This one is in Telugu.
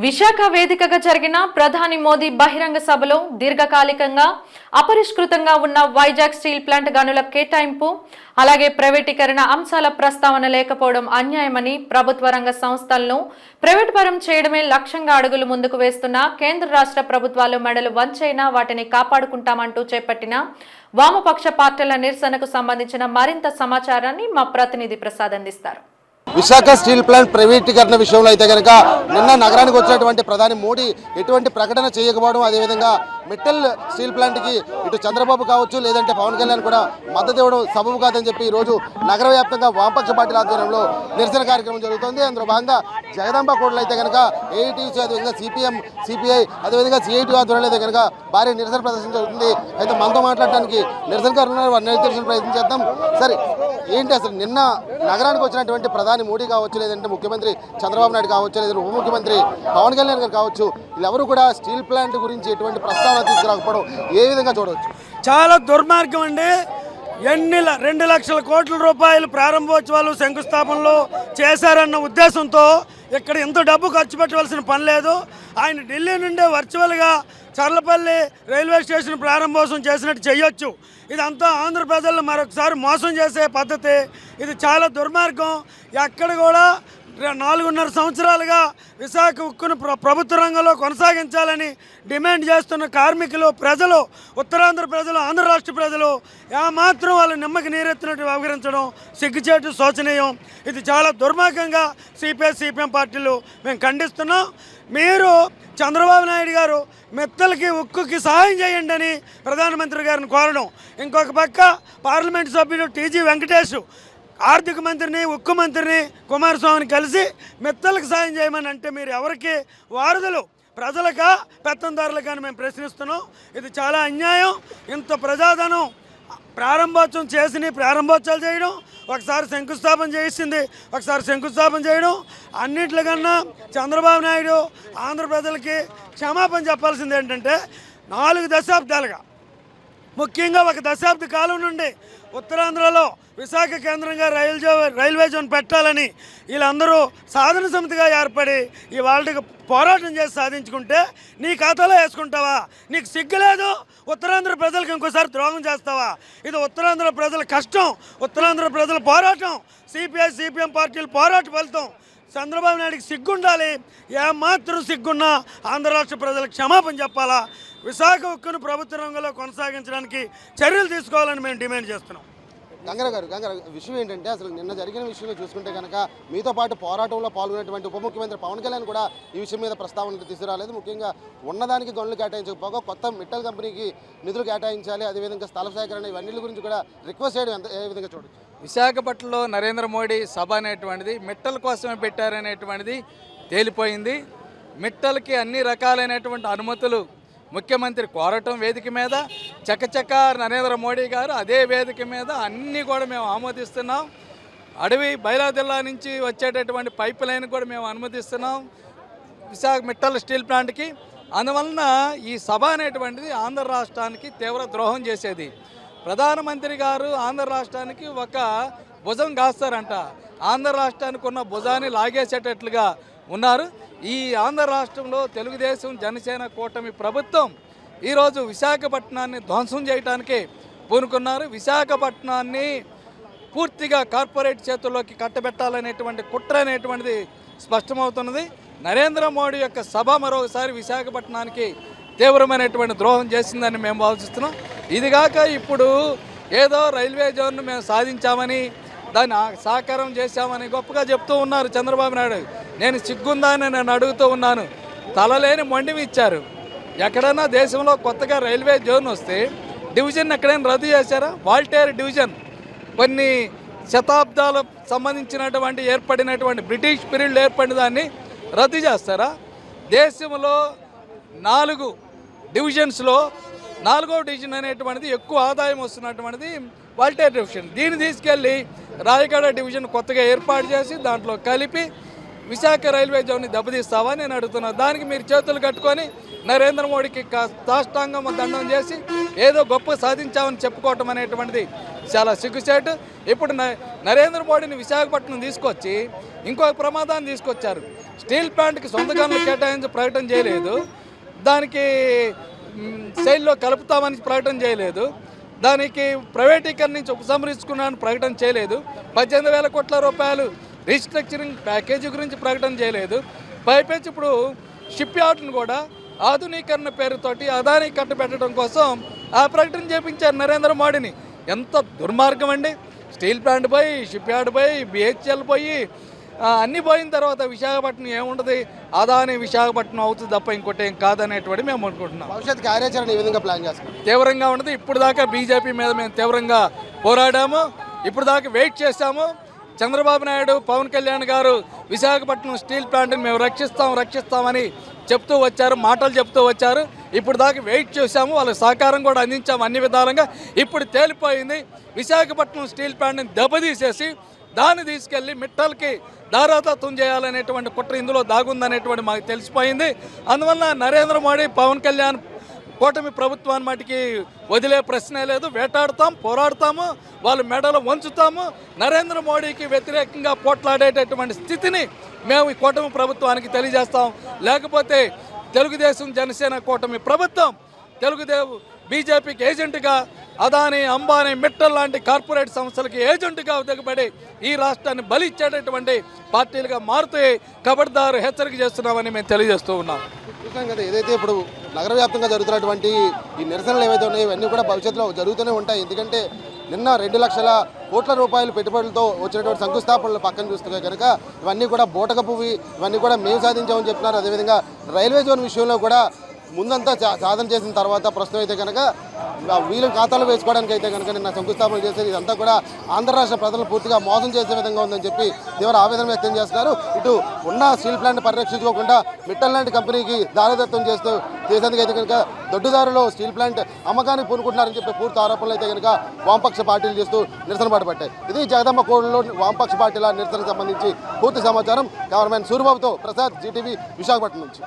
విశాఖ వేదికగా జరిగిన ప్రధాని మోదీ బహిరంగ సభలో దీర్ఘకాలికంగా అపరిష్కృతంగా ఉన్న వైజాగ్ స్టీల్ ప్లాంట్ గనుల కేటాయింపు అలాగే ప్రైవేటీకరణ అంశాల ప్రస్తావన లేకపోవడం అన్యాయమని ప్రభుత్వ రంగ సంస్థలను ప్రైవేట్ పరం చేయడమే లక్ష్యంగా అడుగులు ముందుకు వేస్తున్న కేంద్ర రాష్ట్ర ప్రభుత్వాలు మెడలు వంచైనా వాటిని కాపాడుకుంటామంటూ చేపట్టిన వామపక్ష పార్టీల నిరసనకు సంబంధించిన మరింత సమాచారాన్ని మా ప్రతినిధి ప్రసాద్ అందిస్తారు. విశాఖ స్టీల్ ప్లాంట్ ప్రైవేటీకరణ విషయంలో అయితే కనుక నిన్న నగరానికి వచ్చినటువంటి ప్రధాని మోడీ ఎటువంటి ప్రకటన చేయకపోవడం, అదేవిధంగా మెటల్ స్టీల్ ప్లాంట్కి ఇటు చంద్రబాబు కావచ్చు లేదంటే పవన్ కళ్యాణ్ కూడా మద్దతు ఇవ్వడం సబబు కాదని చెప్పి ఈరోజు నగర వ్యాప్తంగా వామపక్ష పార్టీల ఆధ్వర్యంలో నిరసన కార్యక్రమం జరుగుతుంది. అందులో భాగంగా జగదాంబ కోటలో అయితే కనుక ఏఐటీసీ, అదేవిధంగా సిపిఎం, సిపిఐ, అదేవిధంగా సిఐటి ఆధ్వర్యంలో అయితే కనుక భారీ నిరసన ప్రదర్శన జరుగుతుంది. అయితే మనతో మాట్లాడడానికి నిరసనకారులు వారిని తెలిసిన ప్రయత్నం చేద్దాం. సరే, ఏంటి అసలు నిన్న నగరానికి వచ్చినటువంటి ప్రధాని మోడీ కావచ్చు, లేదంటే ముఖ్యమంత్రి చంద్రబాబు నాయుడు కావచ్చు, లేదంటే ఉప ముఖ్యమంత్రి పవన్ కళ్యాణ్ గారు కావచ్చు, వీళ్ళెవరూ కూడా స్టీల్ ప్లాంట్ గురించి ఎటువంటి ప్రస్తావన తీసుకురాకపోవడం ఏ విధంగా చూడవచ్చు? చాలా దుర్మార్గం అండి. 2 లక్షల కోట్ల రూపాయలు ప్రారంభోత్సవాలు శంకుస్థాపనలో చేశారన్న ఉద్దేశంతో ఇక్కడ ఎంత డబ్బు ఖర్చు పెట్టవలసిన పని లేదు. ఆయన ఢిల్లీ నుండే వర్చువల్గా చర్లపల్లి రైల్వే స్టేషన్ ప్రారంభోత్సవం చేసినట్టు చేయొచ్చు. ఇదంతా ఆంధ్ర ప్రజలను మరొకసారి మోసం చేసే పద్ధతి. ఇది చాలా దుర్మార్గం. ఎక్కడ కూడా 4.5 సంవత్సరాలుగా విశాఖ ఉక్కును ప్రభుత్వ రంగంలో కొనసాగించాలని డిమాండ్ చేస్తున్న కార్మికులు, ప్రజలు, ఉత్తరాంధ్ర ప్రజలు, ఆంధ్ర రాష్ట్ర ప్రజలు ఏమాత్రం వాళ్ళు నిమ్మకి నీరెత్తినట్టు వ్యవహరించడం సిగ్గుచేటు, శోచనీయం. ఇది చాలా దుర్మార్గంగా సిపిఐ, సిపిఎం పార్టీలు మేము ఖండిస్తున్నాం. మీరు చంద్రబాబు నాయుడు గారు మెత్తలకి, ఉక్కుకి సహాయం చేయండి అని ప్రధానమంత్రి గారిని కోరడం, ఇంకొక పక్క పార్లమెంటు సభ్యుడు టీజీ వెంకటేష్ ఆర్థిక మంత్రిని, ఉక్కు మంత్రిని కుమారస్వామిని కలిసి మెత్తలకు సాయం చేయమని అంటే మీరు ఎవరికి వారధులు? ప్రజలకా, పెత్తందారులకా అని మేము ప్రశ్నిస్తున్నాం. ఇది చాలా అన్యాయం. ఇంత ప్రజాధనం ప్రారంభోత్సవం చేసి ప్రారంభోత్సవాలు చేయడం, ఒకసారి శంకుస్థాపన చేసింది, ఒకసారి శంకుస్థాపన చేయడం, అన్నింటికన్నా చంద్రబాబు నాయుడు ఆంధ్ర ప్రజలకి క్షమాపణ చెప్పాల్సింది ఏంటంటే 4 దశాబ్దాలుగా, ముఖ్యంగా 1 దశాబ్ద కాలం నుండి ఉత్తరాంధ్రలో విశాఖ కేంద్రంగా రైల్వే జోన్ పెట్టాలని వీళ్ళందరూ సాధన సమితిగా ఏర్పడి ఇవాళకి పోరాటం చేసి సాధించుకుంటే నీ ఖాతాలో వేసుకుంటావా? నీకు సిగ్గులేదు? ఉత్తరాంధ్ర ప్రజలకు ఇంకోసారి ద్రోహం చేస్తావా? ఇది ఉత్తరాంధ్ర ప్రజల కష్టం, ఉత్తరాంధ్ర ప్రజల పోరాటం, సిపిఐ, సిపిఎం పార్టీల పోరాట ఫలితం. చంద్రబాబు నాయుడికి సిగ్గుండాలి. ఏమాత్రం సిగ్గున్నా ఆంధ్ర రాష్ట్ర ప్రజలకు క్షమాపణ చెప్పాలా. విశాఖ ఉక్కును ప్రభుత్వ రంగంలో కొనసాగించడానికి చర్యలు తీసుకోవాలని మేము డిమాండ్ చేస్తున్నాం. గంగారావు గారు, విషయం ఏంటంటే అసలు నిన్న జరిగిన విషయమే చూసుకుంటే కనుక మీతో పాటు పోరాటంలో పాల్గొనేటువంటి ఉప ముఖ్యమంత్రి పవన్ కళ్యాణ్ కూడా ఈ విషయం మీద ప్రస్తావన తీసుకురాలేదు. ముఖ్యంగా ఉన్నదానికి గనులు కేటాయించకపోగా కొత్త మిట్టల్ కంపెనీకి నిధులు కేటాయించాలి, అదేవిధంగా స్థల సేకరణ, ఇవన్నీ గురించి కూడా రిక్వెస్ట్ చేయడం ఏ విధంగా చూడొచ్చు? విశాఖపట్నంలో నరేంద్ర మోడీ సభ అనేటువంటిది మిట్టల కోసమే పెట్టారనేటువంటిది తేలిపోయింది. మిట్టలకి అన్ని రకాలైనటువంటి అనుమతులు ముఖ్యమంత్రి కోరటం వేదిక మీద, చకచక నరేంద్ర మోడీ గారు అదే వేదిక మీద అన్నీ కూడా మేము ఆమోదిస్తున్నాం. అడవి బయలాదిల్లా నుంచి వచ్చేటటువంటి పైప్ లైన్ కూడా మేము అనుమతిస్తున్నాం విశాఖ మిట్టల్ స్టీల్ ప్లాంట్కి. అందువలన ఈ సభ అనేటువంటిది ఆంధ్ర రాష్ట్రానికి తీవ్ర ద్రోహం చేసేది. ప్రధానమంత్రి గారు ఆంధ్ర రాష్ట్రానికి ఒక భుజం కాస్తారంట, ఆంధ్ర రాష్ట్రానికి ఉన్న భుజాన్ని లాగేసేటట్లుగా ఉన్నారు. ఈ ఆంధ్ర రాష్ట్రంలో తెలుగుదేశం, జనసేన కూటమి ప్రభుత్వం ఈరోజు విశాఖపట్నాన్ని ధ్వంసం చేయడానికే పూనుకున్నారు. విశాఖపట్నాన్ని పూర్తిగా కార్పొరేట్ చేతుల్లోకి కట్టబెట్టాలనేటువంటి కుట్ర అనేటువంటిది స్పష్టమవుతున్నది. నరేంద్ర మోడీ యొక్క సభ మరొకసారి విశాఖపట్నానికి తీవ్రమైనటువంటి ద్రోహం చేసిందని మేము భావిస్తున్నాం. ఇదిగాక ఇప్పుడు ఏదో రైల్వే జోన్ను మేము సాధించామని, దాన్ని సాకారం చేశామని గొప్పగా చెప్తూ ఉన్నారు చంద్రబాబు నాయుడు. నేను సిగ్గుందా అని నేను అడుగుతూ ఉన్నాను. తలలేని మొండివి ఇచ్చారు. ఎక్కడైనా దేశంలో కొత్తగా రైల్వే జోన్ వస్తే డివిజన్ ఎక్కడైనా రద్దు చేశారా? వాల్టేర్ డివిజన్ కొన్ని శతాబ్దాలకు సంబంధించినటువంటి ఏర్పడినటువంటి బ్రిటిష్ పీరియడ్లో ఏర్పడిన దాన్ని రద్దు చేస్తారా? దేశంలో 4 డివిజన్స్లో 4వ డివిజన్ అనేటువంటిది ఎక్కువ ఆదాయం వస్తున్నటువంటిది వాల్టేర్ డివిజన్. దీన్ని తీసుకెళ్ళి రాయగడ డివిజన్ కొత్తగా ఏర్పాటు చేసి దాంట్లో కలిపి విశాఖ రైల్వే జోన్ని దెబ్బతీస్తావా నేను అడుగుతున్నాను. దానికి మీరు చేతులు కట్టుకొని నరేంద్ర మోడీకి సాష్టాంగం దండం చేసి ఏదో గొప్ప సాధించామని చెప్పుకోవటం అనేటువంటిది చాలా సిగ్గుచేటు. ఇప్పుడు నరేంద్ర మోడీని విశాఖపట్నం తీసుకొచ్చి ఇంకొక ప్రమాదాన్ని తీసుకొచ్చారు. స్టీల్ ప్లాంట్కి సొంత గనులు కేటాయించి ప్రకటన చేయలేదు, దానికి శైలిలో కలుపుతామని ప్రకటన చేయలేదు, దానికి ప్రైవేటీకరణ నుంచి ఉపసంహరించుకున్నామని ప్రకటన చేయలేదు, 18,000 కోట్ల రూపాయలు రీస్ట్రక్చరింగ్ ప్యాకేజీ గురించి ప్రకటన చేయలేదు. పైపెచ్చి ఇప్పుడు షిప్ యార్డ్ను కూడా ఆధునీకరణ పేరుతోటి అదానీ కట్టబెట్టడం కోసం ఆ ప్రకటన చేపించారు నరేంద్ర మోడీని. ఎంత దుర్మార్గం అండి! స్టీల్ ప్లాంట్ పోయి, షిప్ యార్డ్ పోయి, బిహెచ్ఎల్ పోయి, అన్నీ పోయిన తర్వాత విశాఖపట్నం ఏముండదు, అదానీ విశాఖపట్నం అవుతుంది తప్ప ఇంకోటి ఏం కాదనేటువంటి మేము అనుకుంటున్నాం. భవిష్యత్ కార్యాచరణ ఏ విధంగా ప్లాన్ చేస్తాం? తీవ్రంగా ఉండదు. ఇప్పుడు దాకా బీజేపీ మీద మేము తీవ్రంగా పోరాడాము, ఇప్పుడు దాకా వెయిట్ చేశాము. చంద్రబాబు నాయుడు, పవన్ కళ్యాణ్ గారు విశాఖపట్నం స్టీల్ ప్లాంట్ని మేము రక్షిస్తామని చెప్తూ వచ్చారు, మాటలు చెప్తూ వచ్చారు. ఇప్పుడు దాకా వెయిట్ చేశాము, వాళ్ళకి సహకారం కూడా అందించాము అన్ని విధాలుగా. ఇప్పుడు తేలిపోయింది, విశాఖపట్నం స్టీల్ ప్లాంట్ని దెబ్బతీసేసి దాన్ని తీసుకెళ్ళి మిట్టల్కి దారాదత్తం చేయాలనేటువంటి కుట్ర ఇందులో దాగుందనేటువంటి మాకు తెలిసిపోయింది. అందువల్ల నరేంద్ర మోడీ, పవన్ కళ్యాణ్ కూటమి ప్రభుత్వాన్ని మటుకి వదిలే ప్రశ్నే లేదు. వేటాడుతాం, పోరాడతాము, వాళ్ళు మెడలు వంచుతాము. నరేంద్ర మోడీకి వ్యతిరేకంగా పోట్లాడేటటువంటి స్థితిని మేము ఈ కూటమి ప్రభుత్వానికి తెలియజేస్తాం. లేకపోతే తెలుగుదేశం జనసేన కూటమి ప్రభుత్వం బీజేపీకి ఏజెంట్గా, అదానీ, అంబానీ, మిట్టల్ లాంటి కార్పొరేట్ సంస్థలకి ఏజెంట్గా దిగబడి ఈ రాష్ట్రాన్ని బలిచ్చేటటువంటి పార్టీలుగా మారుతూ ఖబర్దారు హెచ్చరిక చేస్తున్నామని మేము తెలియజేస్తూ ఉన్నాం. చూసాం కదా, ఏదైతే ఇప్పుడు నగర వ్యాప్తంగా జరుగుతున్నటువంటి ఈ నిరసనలు ఏవైతే ఉన్నాయో ఇవన్నీ కూడా భవిష్యత్తులో జరుగుతూనే ఉంటాయి. ఎందుకంటే నిన్న 2 లక్షల కోట్ల రూపాయలు పెట్టుబడులతో వచ్చినటువంటి శంకుస్థాపనలు పక్కన చూస్తే కనుక ఇవన్నీ కూడా బూటక పువ్వు, ఇవన్నీ కూడా మేము సాధించామని చెప్తున్నారు. అదేవిధంగా రైల్వే జోన్ విషయంలో కూడా ముందంతా సాధన చేసిన తర్వాత ప్రస్తుతం అయితే కనుక వీళ్ళు ఖాతాలో వేసుకోవడానికి అయితే కనుక నిన్న శంకుస్థాపన చేసేది ఇదంతా కూడా ఆంధ్ర రాష్ట్ర ప్రజలను పూర్తిగా మోసం చేసే విధంగా ఉందని చెప్పి తీవ్ర ఆవేదన వ్యక్తం చేస్తున్నారు. ఇటు ఉన్న స్టీల్ ప్లాంట్ పరిరక్షించుకోకుండా మిట్టల్ లాంటి కంపెనీకి దారదత్తం చేసేందుకు అయితే కనుక దొడ్డుదారులో స్టీల్ ప్లాంట్ అమ్మకానికి పూనుకుంటున్నారని చెప్పి పూర్తి ఆరోపణలు అయితే కనుక వామపక్ష పార్టీలు చేస్తూ నిరసన పడబట్టాయి. ఇది జగదమ్మ కోడలో వామపక్ష పార్టీల నిరసనకు సంబంధించి పూర్తి సమాచారం. కెమెరామెన్ సూరిబాబుతో ప్రసాద్, జీటీవీ, విశాఖపట్నం నుంచి.